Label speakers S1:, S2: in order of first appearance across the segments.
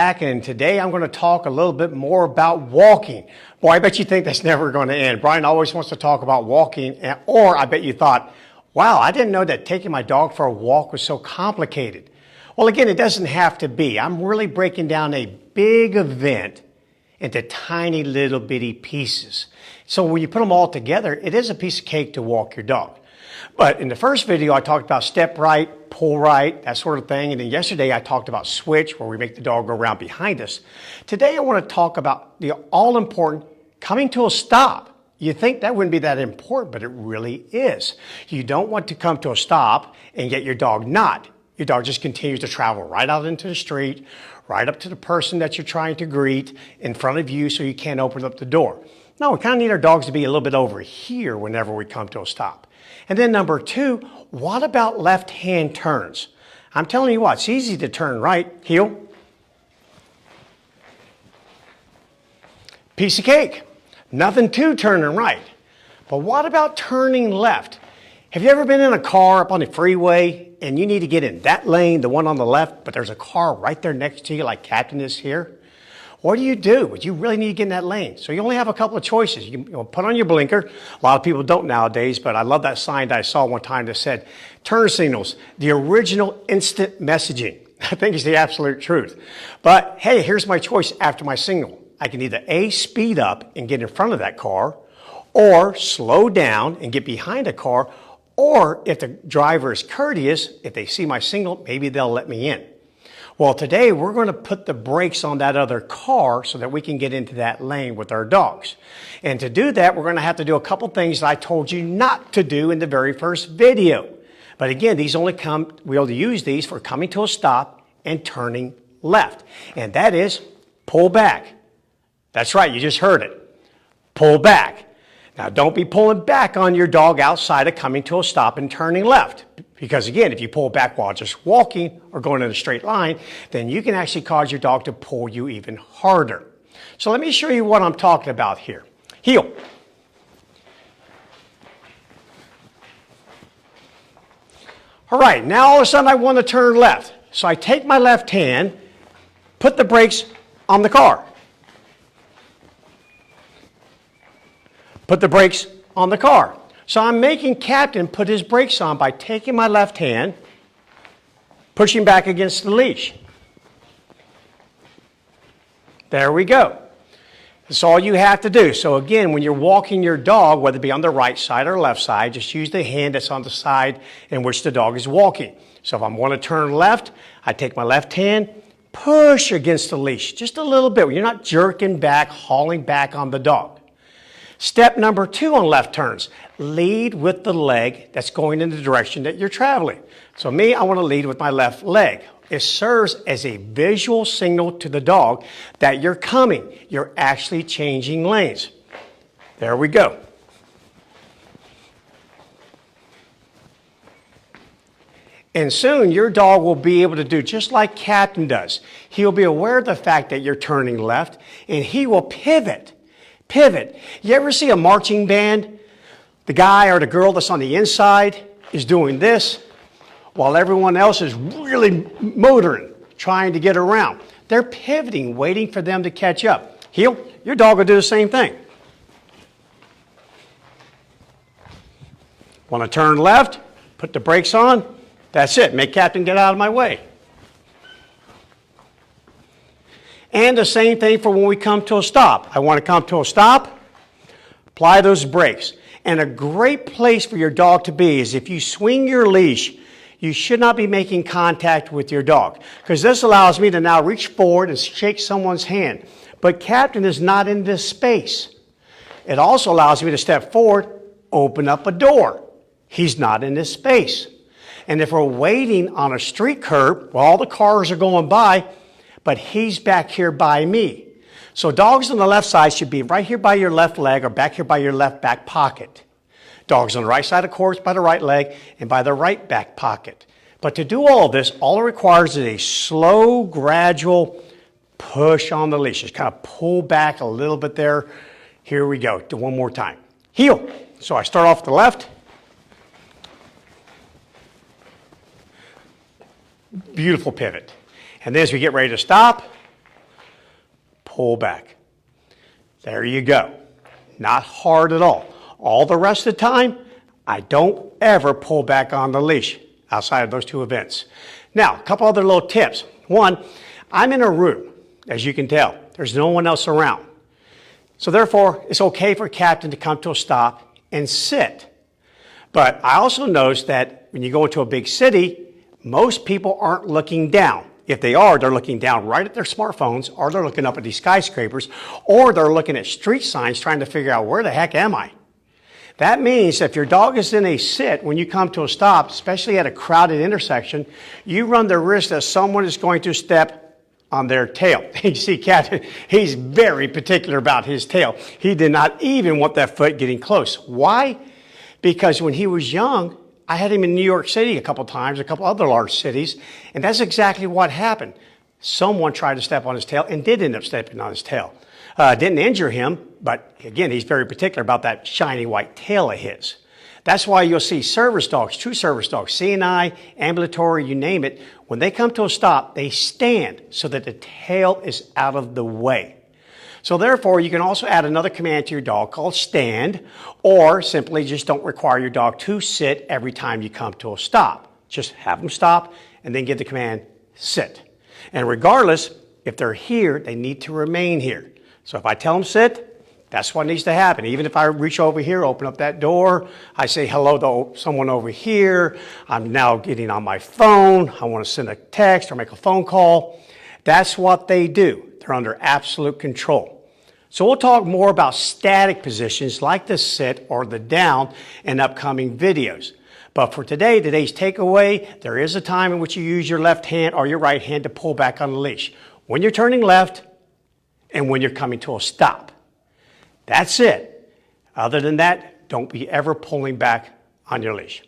S1: back, and today I'm going to talk a little bit more about walking. Boy, I bet you think that's never going to end. Bryan always wants to talk about walking, or I bet you thought, wow, I didn't know that taking my dog for a walk was so complicated. Well, again, it doesn't have to be. I'm really breaking down a big event into tiny little bitty pieces. So when you put them all together, it is a piece of cake to walk your dog. But in the first video, I talked about step right, pull right, that sort of thing. And then yesterday, I talked about switch, where we make the dog go around behind us. Today, I want to talk about the all-important coming to a stop. You think that wouldn't be that important, but it really is. You don't want to come to a stop and get your dog not. Your dog just continues to travel right out into the street, right up to the person that you're trying to greet in front of you so you can't open up the door. No, we kind of need our dogs to be a little bit over here whenever we come to a stop. And then number two, what about left-hand turns? I'm telling you what, it's easy to turn right, heel. Piece of cake. Nothing to turning right. But what about turning left? Have you ever been in a car up on the freeway and you need to get in that lane, the one on the left, but there's a car right there next to you like Captain is here? What do? You really need to get in that lane. So you only have a couple of choices. You can put on your blinker. A lot of people don't nowadays, but I love that sign that I saw one time that said, turn signals, the original instant messaging. I think it's the absolute truth. But hey, here's my choice after my signal. I can either A, speed up and get in front of that car, or slow down and get behind a car, or if the driver is courteous, if they see my signal, maybe they'll let me in. Well, today we're going to put the brakes on that other car so that we can get into that lane with our dogs. And to do that, we're going to have to do a couple things that I told you not to do in the very first video. But again, we'll use these for coming to a stop and turning left. And that is pull back. That's right, you just heard it. Pull back. Now, don't be pulling back on your dog outside of coming to a stop and turning left. Because again, if you pull back while just walking or going in a straight line, then you can actually cause your dog to pull you even harder. So let me show you what I'm talking about here. Heel. All right, now all of a sudden I want to turn left. So I take my left hand, put the brakes on the car. Put the brakes on the car. So I'm making Captain put his brakes on by taking my left hand, pushing back against the leash. There we go. That's all you have to do. So again, when you're walking your dog, whether it be on the right side or left side, just use the hand that's on the side in which the dog is walking. So if I want to turn left, I take my left hand, push against the leash, just a little bit. You're not jerking back, hauling back on the dog. Step number two on left turns, lead with the leg that's going in the direction that you're traveling. So me, I want to lead with my left leg. It serves as a visual signal to the dog that you're coming. You're actually changing lanes. There we go. And soon your dog will be able to do just like Captain does. He'll be aware of the fact that you're turning left and he will pivot. Pivot. You ever see a marching band? The guy or the girl that's on the inside is doing this while everyone else is really motoring, trying to get around. They're pivoting, waiting for them to catch up. Heel, your dog will do the same thing. Want to turn left? Put the brakes on. That's it. Make Captain get out of my way. And the same thing for when we come to a stop. I want to come to a stop, apply those brakes. And a great place for your dog to be is if you swing your leash, you should not be making contact with your dog. Because this allows me to now reach forward and shake someone's hand. But Captain is not in this space. It also allows me to step forward, open up a door. He's not in this space. And if we're waiting on a street curb while all the cars are going by, but he's back here by me. So dogs on the left side should be right here by your left leg or back here by your left back pocket. Dogs on the right side, of course, by the right leg and by the right back pocket. But to do all of this, all it requires is a slow, gradual push on the leash. Just kind of pull back a little bit there. Here we go. Do one more time. Heel. So I start off the left. Beautiful pivot. And then as we get ready to stop, pull back. There you go. Not hard at all. All the rest of the time, I don't ever pull back on the leash outside of those two events. Now, a couple other little tips. One, I'm in a room, as you can tell. There's no one else around. So therefore, it's okay for a captain to come to a stop and sit. But I also noticed that when you go into a big city, most people aren't looking down. If they are, they're looking down right at their smartphones, or they're looking up at these skyscrapers, or they're looking at street signs trying to figure out, where the heck am I? That means if your dog is in a sit, when you come to a stop, especially at a crowded intersection, you run the risk that someone is going to step on their tail. You see, Captain, he's very particular about his tail. He did not even want that foot getting close. Why? Because when he was young, I had him in New York City a couple times, a couple other large cities, and that's exactly what happened. Someone tried to step on his tail and did end up stepping on his tail. Didn't injure him, but again, he's very particular about that shiny white tail of his. That's why you'll see service dogs, true service dogs, CNI, ambulatory, you name it, when they come to a stop, they stand so that the tail is out of the way. So therefore, you can also add another command to your dog called stand, or simply just don't require your dog to sit every time you come to a stop. Just have them stop and then give the command sit. And regardless, if they're here, they need to remain here. So if I tell them sit, that's what needs to happen. Even if I reach over here, open up that door, I say hello to someone over here, I'm now getting on my phone, I want to send a text or make a phone call. That's what they do. They're under absolute control. So we'll talk more about static positions like the sit or the down in upcoming videos. But for today, today's takeaway, there is a time in which you use your left hand or your right hand to pull back on the leash. When you're turning left and when you're coming to a stop. That's it. Other than that, don't be ever pulling back on your leash.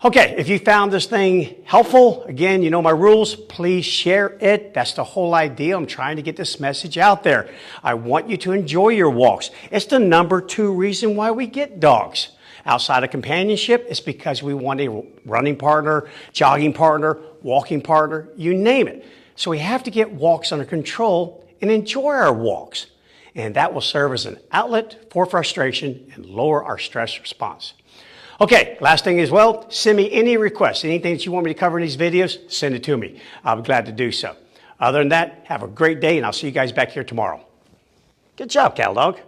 S1: Okay, if you found this thing helpful, again, you know my rules, please share it. That's the whole idea. I'm trying to get this message out there. I want you to enjoy your walks. It's the number 2 reason why we get dogs. Outside of companionship, it's because we want a running partner, jogging partner, walking partner, you name it. So we have to get walks under control and enjoy our walks. And that will serve as an outlet for frustration and lower our stress response. Okay, last thing as well, send me any requests, anything that you want me to cover in these videos, send it to me. I'll be glad to do so. Other than that, have a great day, and I'll see you guys back here tomorrow. Good job, Cal Dog.